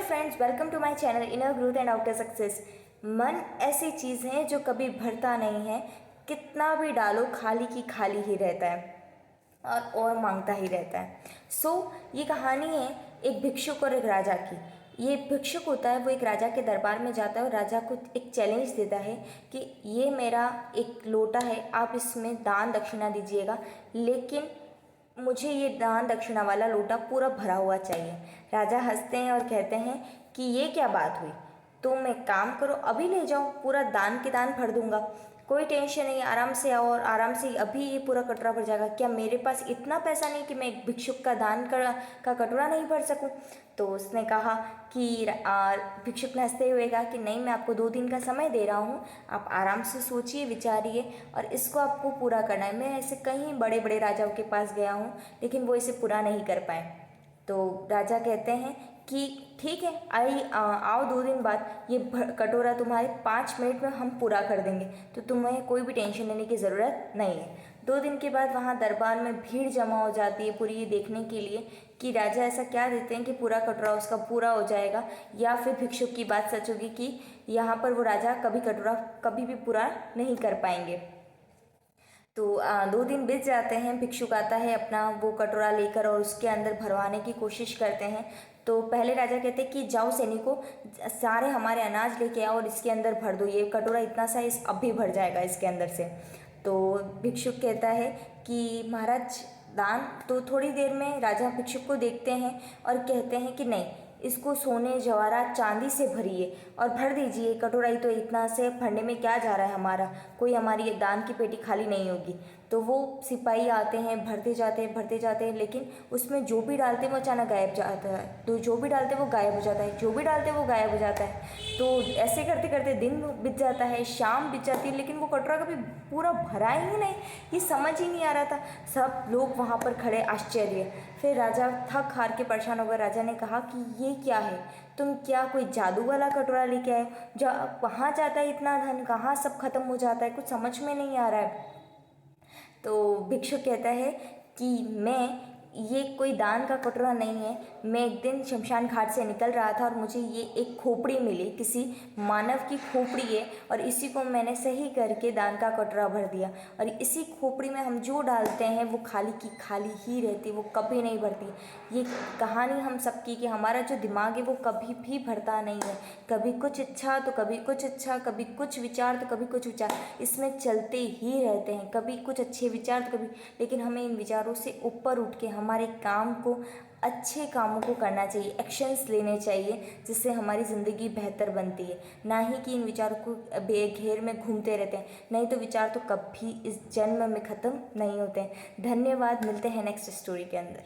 Friends, welcome to my channel inner growth and outer success. मन ऐसी चीज़ है जो कभी भरता नहीं है, कितना भी डालो खाली की खाली ही रहता है और मांगता ही रहता है। ये कहानी है एक भिक्षुक और एक राजा की। ये भिक्षुक होता है, वो एक राजा के दरबार में जाता है और राजा को एक चैलेंज देता है कि ये मेरा एक लोटा है, आप इसमें दान दक्षिणा दीजिएगा, लेकिन मुझे ये दान दक्षिणा वाला लोटा पूरा भरा हुआ चाहिए। राजा हंसते हैं और कहते हैं कि ये क्या बात हुई, तुम एक काम करो, अभी ले जाओ, पूरा दान के दान भर दूंगा, कोई टेंशन नहीं, आराम से आओ और आराम से अभी ये पूरा कटोरा भर जाएगा। क्या मेरे पास इतना पैसा नहीं कि मैं एक भिक्षुक का दान का कटोरा नहीं भर सकूं? तो उसने कहा कि भिक्षुक ने हंसते हुए कहा कि नहीं, मैं आपको 2 दिन का समय दे रहा हूँ, आप आराम से सोचिए विचारिए और इसको आपको पूरा करना है। मैं ऐसे कई बड़े बड़े राजाओं के पास गया हूँ, लेकिन वो इसे पूरा नहीं कर पाए। तो राजा कहते हैं कि ठीक है, आओ 2 दिन बाद, ये कटोरा तुम्हारे 5 मिनट में हम पूरा कर देंगे, तो तुम्हें कोई भी टेंशन लेने की ज़रूरत नहीं है। 2 दिन के बाद वहाँ दरबार में भीड़ जमा हो जाती है पूरी ये देखने के लिए कि राजा ऐसा क्या देते हैं कि पूरा कटोरा उसका पूरा हो जाएगा, या फिर भिक्षुक की बात सच होगी कि यहाँ पर वो राजा कभी कटोरा कभी भी पूरा नहीं कर पाएंगे। तो 2 दिन बीत जाते हैं, भिक्षुक आता है अपना वो कटोरा लेकर और उसके अंदर भरवाने की कोशिश करते हैं। तो पहले राजा कहते हैं कि जाओ सैनिकों, सारे हमारे अनाज लेके आओ और इसके अंदर भर दो, ये कटोरा इतना सा इस अब भी भर जाएगा इसके अंदर से। तो भिक्षुक कहता है कि महाराज दान, तो थोड़ी देर में राजा भिक्षुक को देखते हैं और कहते हैं कि नहीं, इसको सोने जवाहरात चांदी से भरिए और भर दीजिए, कटोरा ही तो इतना से भरने में क्या जा रहा है हमारा, कोई हमारी दान की पेटी खाली नहीं होगी। तो वो सिपाही आते हैं, भरते जाते हैं, लेकिन उसमें जो भी डालते हैं वो अचानक गायब जाता है, तो जो भी डालते हैं वो गायब हो जाता है, जो भी डालते हैं वो गायब हो जाता है। तो ऐसे करते करते दिन बीत जाता है, शाम बीत जाती है, लेकिन वो कटोरा कभी पूरा भरा ही नहीं। ये समझ ही नहीं आ रहा था, सब लोग वहाँ पर खड़े आश्चर्य। फिर राजा थक हार के परेशान हो गए। राजा ने कहा कि ये क्या है, तुम क्या कोई जादू वाला कटोरा लेके आए, कहाँ जाता है इतना धन, कहाँ सब खत्म हो जाता है, कुछ समझ में नहीं आ रहा है। तो भिक्षुक कहता है कि ये कोई दान का कटोरा नहीं है, मैं एक दिन शमशान घाट से निकल रहा था और मुझे ये एक खोपड़ी मिली, किसी मानव की खोपड़ी है, और इसी को मैंने सही करके दान का कटोरा भर दिया। और इसी खोपड़ी में हम जो डालते हैं वो खाली की खाली ही रहती, वो कभी नहीं भरती। ये कहानी हम सबकी कि हमारा जो दिमाग है वो कभी भी भरता नहीं है, कभी कुछ इच्छा तो कभी कुछ इच्छा, कभी कुछ विचार तो कभी कुछ विचार, इसमें चलते ही रहते हैं, कभी कुछ अच्छे विचार तो कभी, लेकिन हमें इन विचारों से ऊपर उठ के हमारे काम को, अच्छे कामों को करना चाहिए, एक्शंस लेने चाहिए, जिससे हमारी ज़िंदगी बेहतर बनती है, ना ही कि इन विचारों को बेघेर में घूमते रहते हैं। नहीं तो विचार तो कभी इस जन्म में ख़त्म नहीं होते हैं। धन्यवाद, मिलते हैं नेक्स्ट स्टोरी के अंदर।